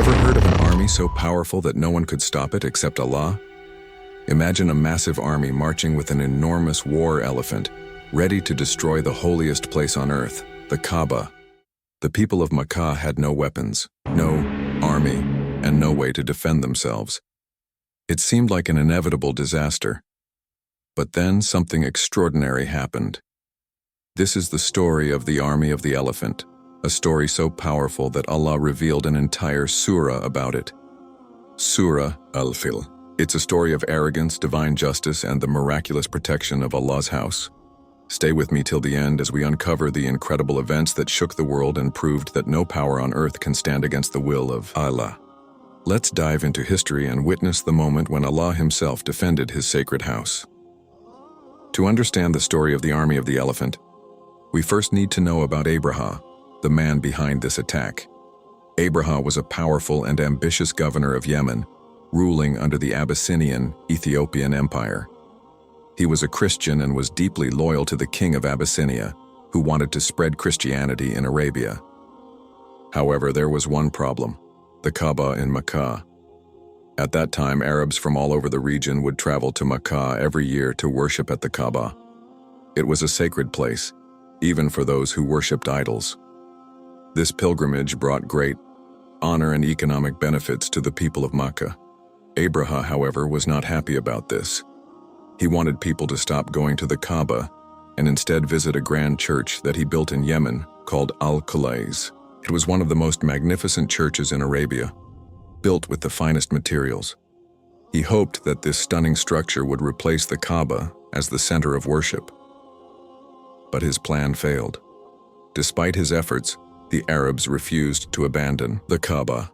Ever heard of an army so powerful that no one could stop it except Allah? Imagine a massive army marching with an enormous war elephant, ready to destroy the holiest place on earth, the Kaaba. The people of Makkah had no weapons, no army, and no way to defend themselves. It seemed like an inevitable disaster. But then something extraordinary happened. This is the story of the army of the elephant, a story so powerful that Allah revealed an entire surah about it. Surah Al-Feel. It's a story of arrogance, divine justice, and the miraculous protection of Allah's house. Stay with me till the end as we uncover the incredible events that shook the world and proved that no power on earth can stand against the will of Allah. Let's dive into history and witness the moment when Allah Himself defended His sacred house. To understand the story of the army of the elephant, we first need to know about Abraha, the man behind this attack. Abraha was a powerful and ambitious governor of Yemen, ruling under the Abyssinian Ethiopian Empire. He was a Christian and was deeply loyal to the king of Abyssinia, who wanted to spread Christianity in Arabia. However, there was one problem: the Kaaba in Makkah. At that time, Arabs from all over the region would travel to Makkah every year to worship at the Kaaba. It was a sacred place, even for those who worshipped idols. This pilgrimage brought great honor and economic benefits to the people of Makkah. Abraha, however, was not happy about this. He wanted people to stop going to the Kaaba and instead visit a grand church that he built in Yemen called Al-Qulais. It was one of the most magnificent churches in Arabia, built with the finest materials. He hoped that this stunning structure would replace the Kaaba as the center of worship. But his plan failed. Despite his efforts, the Arabs refused to abandon the Kaaba.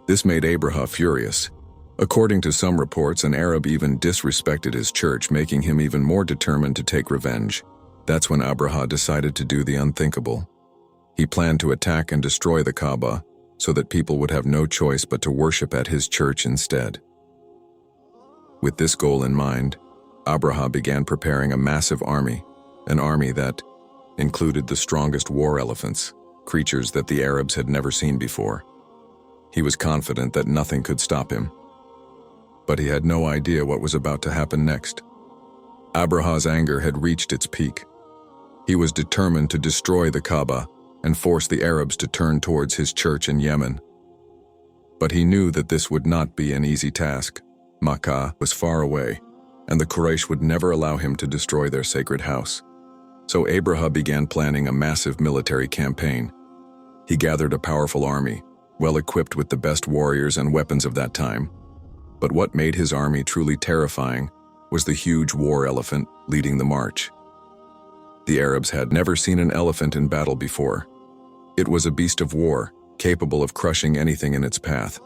This made Abraha furious. According to some reports, an Arab even disrespected his church, making him even more determined to take revenge. That's when Abraha decided to do the unthinkable. He planned to attack and destroy the Kaaba so that people would have no choice but to worship at his church instead. With this goal in mind, Abraha began preparing a massive army, an army that included the strongest war elephants, creatures that the Arabs had never seen before. He was confident that nothing could stop him. But he had no idea what was about to happen next. Abraha's anger had reached its peak. He was determined to destroy the Kaaba and force the Arabs to turn towards his church in Yemen. But he knew that this would not be an easy task. Makkah was far away, and the Quraysh would never allow him to destroy their sacred house. So Abraha began planning a massive military campaign. He gathered a powerful army, well equipped with the best warriors and weapons of that time. But what made his army truly terrifying was the huge war elephant leading the march. The Arabs had never seen an elephant in battle before. It was a beast of war, capable of crushing anything in its path.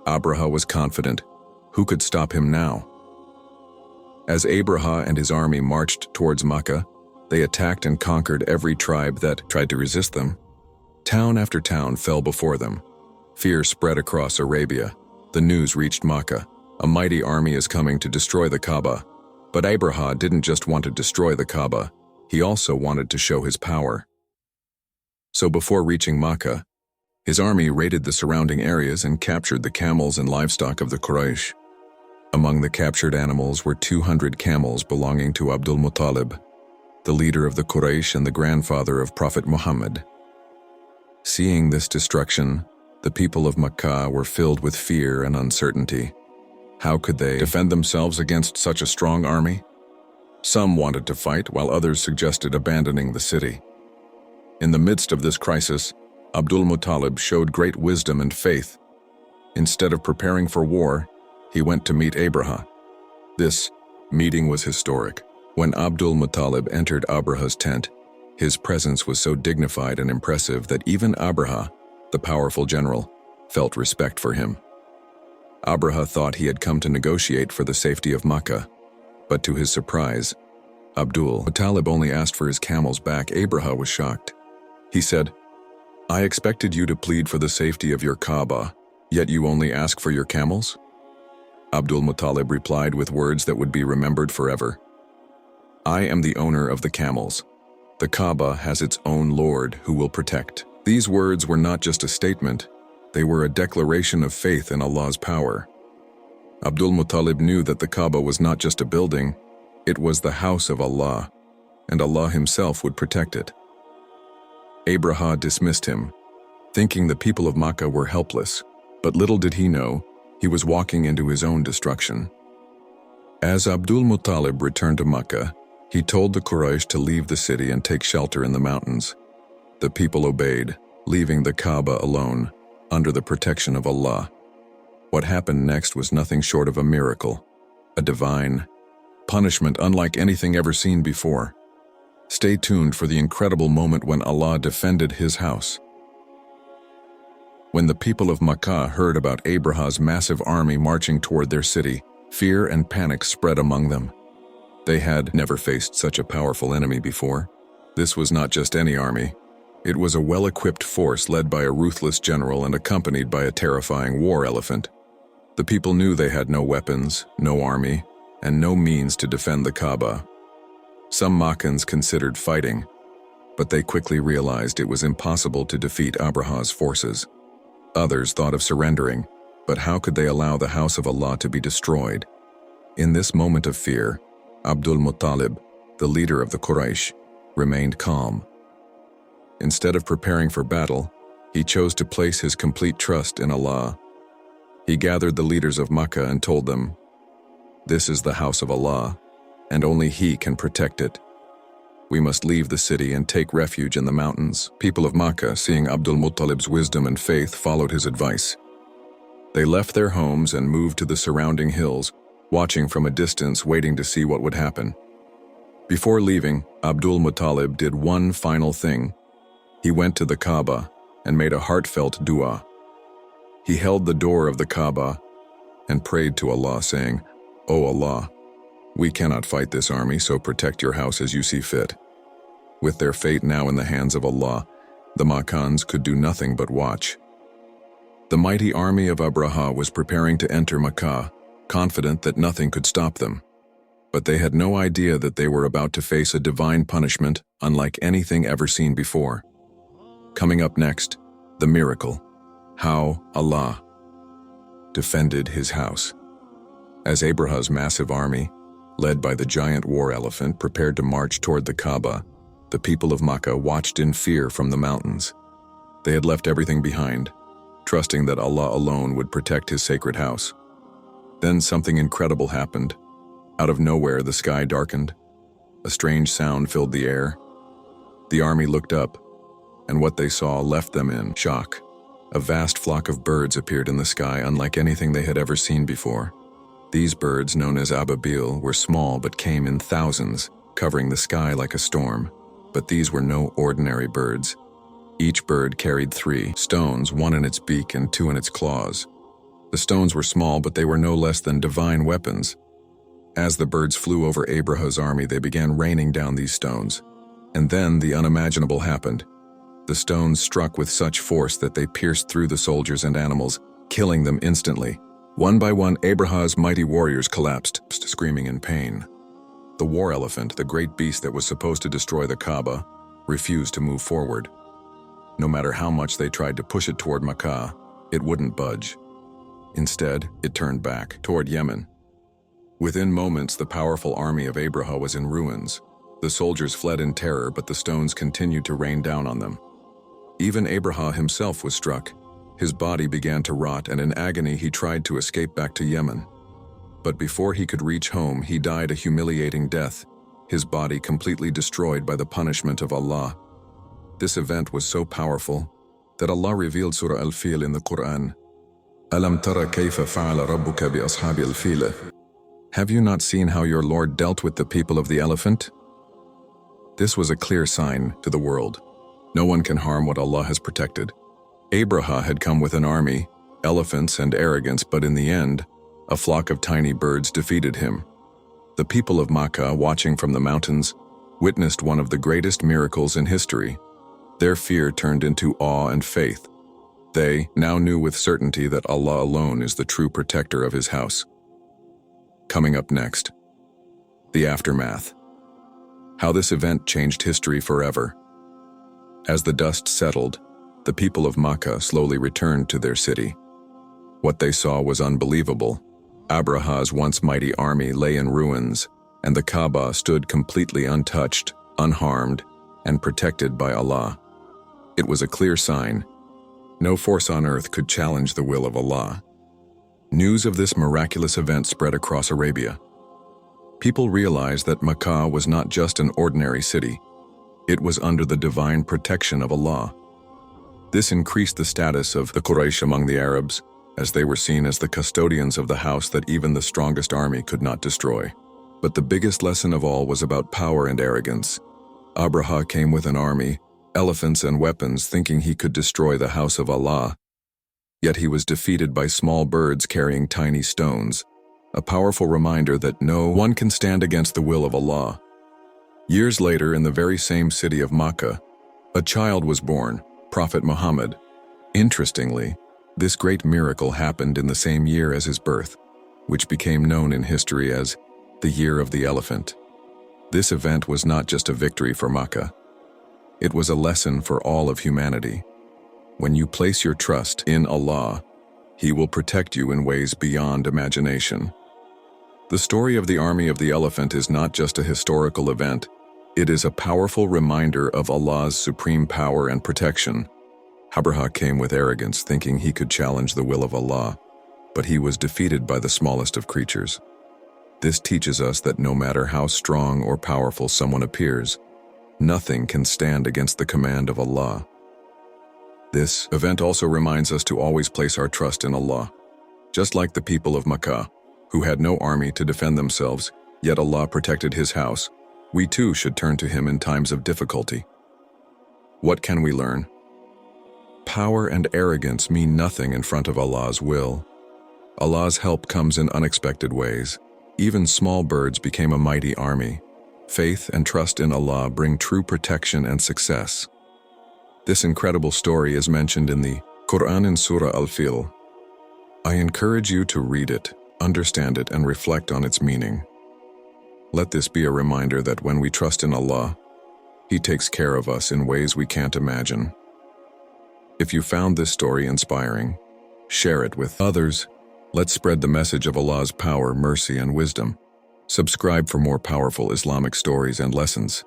Abraha was confident. Who could stop him now? As Abraha and his army marched towards Makkah, they attacked and conquered every tribe that tried to resist them. Town after town fell before them. Fear spread across Arabia. The news reached Makkah. A mighty army is coming to destroy the Kaaba. But Abraha didn't just want to destroy the Kaaba, he also wanted to show his power. So before reaching Makkah, his army raided the surrounding areas and captured the camels and livestock of the Quraysh. Among the captured animals were 200 camels belonging to Abdul Muttalib, the leader of the Quraysh and the grandfather of Prophet Muhammad. Seeing this destruction, the people of Makkah were filled with fear and uncertainty. How could they defend themselves against such a strong army? Some wanted to fight, while others suggested abandoning the city. In the midst of this crisis, Abdul Muttalib showed great wisdom and faith. Instead of preparing for war, he went to meet Abraha. This meeting was historic. When Abdul Muttalib entered Abraha's tent, his presence was so dignified and impressive that even Abraha, the powerful general, felt respect for him. Abraha thought he had come to negotiate for the safety of Makkah, but to his surprise, Abdul Muttalib only asked for his camels back. Abraha was shocked. He said, "I expected you to plead for the safety of your Kaaba, yet you only ask for your camels?" Abdul Muttalib replied with words that would be remembered forever. "I am the owner of the camels. The Kaaba has its own Lord who will protect." These words were not just a statement, They were a declaration of faith in Allah's power. Abdul Muttalib knew that the Kaaba was not just a building, it was the house of Allah, and Allah himself would protect it. Abraha dismissed him, thinking the people of Makkah were helpless, but little did he know, he was walking into his own destruction. As Abdul Muttalib returned to Makkah, he told the Quraysh to leave the city and take shelter in the mountains. The people obeyed, leaving the Kaaba alone, under the protection of Allah. What happened next was nothing short of a miracle, a divine punishment unlike anything ever seen before. Stay tuned for the incredible moment when Allah defended his house. When the people of Makkah heard about Abraha's massive army marching toward their city, fear and panic spread among them. They had never faced such a powerful enemy before. This was not just any army. It was a well-equipped force led by a ruthless general and accompanied by a terrifying war elephant. The people knew they had no weapons, no army, and no means to defend the Kaaba. Some Makkans considered fighting, but they quickly realized it was impossible to defeat Abraha's forces. Others thought of surrendering, but how could they allow the house of Allah to be destroyed? In this moment of fear, Abdul Muttalib, the leader of the Quraysh, remained calm. Instead of preparing for battle, he chose to place his complete trust in Allah. He gathered the leaders of Makkah and told them, "This is the house of Allah, and only He can protect it. We must leave the city and take refuge in the mountains." People of Makkah, seeing Abdul Muttalib's wisdom and faith, followed his advice. They left their homes and moved to the surrounding hills, watching from a distance, waiting to see what would happen. Before leaving, Abdul Muttalib did one final thing. He went to the Kaaba and made a heartfelt dua. He held the door of the Kaaba and prayed to Allah, saying, "O Allah, we cannot fight this army, so protect your house as you see fit." With their fate now in the hands of Allah, the Makkans could do nothing but watch. The mighty army of Abraha was preparing to enter Makkah, confident that nothing could stop them. But they had no idea that they were about to face a divine punishment unlike anything ever seen before. Coming up next, the miracle. How Allah defended his house. As Abraha's massive army, led by the giant war elephant, prepared to march toward the Kaaba, the people of Makkah watched in fear from the mountains. They had left everything behind, trusting that Allah alone would protect his sacred house. Then something incredible happened. Out of nowhere, the sky darkened. A strange sound filled the air. The army looked up, and what they saw left them in shock. A vast flock of birds appeared in the sky, unlike anything they had ever seen before. These birds, known as ababil, were small but came in thousands, covering the sky like a storm. But these were no ordinary birds. Each bird carried 3 stones, 1 in its beak and 2 in its claws. The stones were small, but they were no less than divine weapons. As the birds flew over Abraha's army, they began raining down these stones. And then the unimaginable happened. The stones struck with such force that they pierced through the soldiers and animals, killing them instantly. One by one, Abraha's mighty warriors collapsed, screaming in pain. The war elephant, the great beast that was supposed to destroy the Kaaba, refused to move forward. No matter how much they tried to push it toward Makkah, it wouldn't budge. Instead, it turned back, toward Yemen. Within moments, the powerful army of Abraha was in ruins. The soldiers fled in terror, but the stones continued to rain down on them. Even Abraha himself was struck. His body began to rot, and in agony he tried to escape back to Yemen. But before he could reach home, he died a humiliating death, his body completely destroyed by the punishment of Allah. This event was so powerful that Allah revealed Surah Al-Feel in the Quran. أَلَمْ تَرَ كَيْفَ فَعَلَ رَبُّكَ بِأَصْحَابِ الْفِيلِ. Have you not seen how your Lord dealt with the people of the elephant? This was a clear sign to the world. No one can harm what Allah has protected. Abraha had come with an army, elephants and arrogance, but in the end, a flock of tiny birds defeated him. The people of Makkah, watching from the mountains, witnessed one of the greatest miracles in history. Their fear turned into awe and faith. They now knew with certainty that Allah alone is the true protector of his house. Coming up next, the aftermath. How this event changed history forever. As the dust settled, the people of Makkah slowly returned to their city. What they saw was unbelievable. Abraha's once mighty army lay in ruins, and the Kaaba stood completely untouched, unharmed, and protected by Allah. It was a clear sign. No force on earth could challenge the will of Allah. News of this miraculous event spread across Arabia. People realized that Makkah was not just an ordinary city. It was under the divine protection of Allah. This increased the status of the Quraysh among the Arabs, as they were seen as the custodians of the house that even the strongest army could not destroy. But the biggest lesson of all was about power and arrogance. Abraha came with an army, elephants and weapons, thinking he could destroy the house of Allah. Yet he was defeated by small birds carrying tiny stones, a powerful reminder that no one can stand against the will of Allah. Years later, in the very same city of Makkah, a child was born, Prophet Muhammad. Interestingly, this great miracle happened in the same year as his birth, which became known in history as the Year of the Elephant. This event was not just a victory for Makkah. It was a lesson for all of humanity. When you place your trust in Allah, He will protect you in ways beyond imagination. The story of the Army of the Elephant is not just a historical event. It is a powerful reminder of Allah's supreme power and protection. Abraha came with arrogance, thinking he could challenge the will of Allah, but he was defeated by the smallest of creatures. This teaches us that no matter how strong or powerful someone appears, nothing can stand against the command of Allah. This event also reminds us to always place our trust in Allah. Just like the people of Makkah, who had no army to defend themselves, yet Allah protected His house, we too should turn to Him in times of difficulty. What can we learn? Power and arrogance mean nothing in front of Allah's will. Allah's help comes in unexpected ways. Even small birds became a mighty army. Faith and trust in Allah bring true protection and success. This incredible story is mentioned in the Quran in Surah Al-Feel. I encourage you to read it, understand it, and reflect on its meaning. Let this be a reminder that when we trust in Allah, He takes care of us in ways we can't imagine. If you found this story inspiring, share it with others. Let's spread the message of Allah's power, mercy, and wisdom. Subscribe for more powerful Islamic stories and lessons.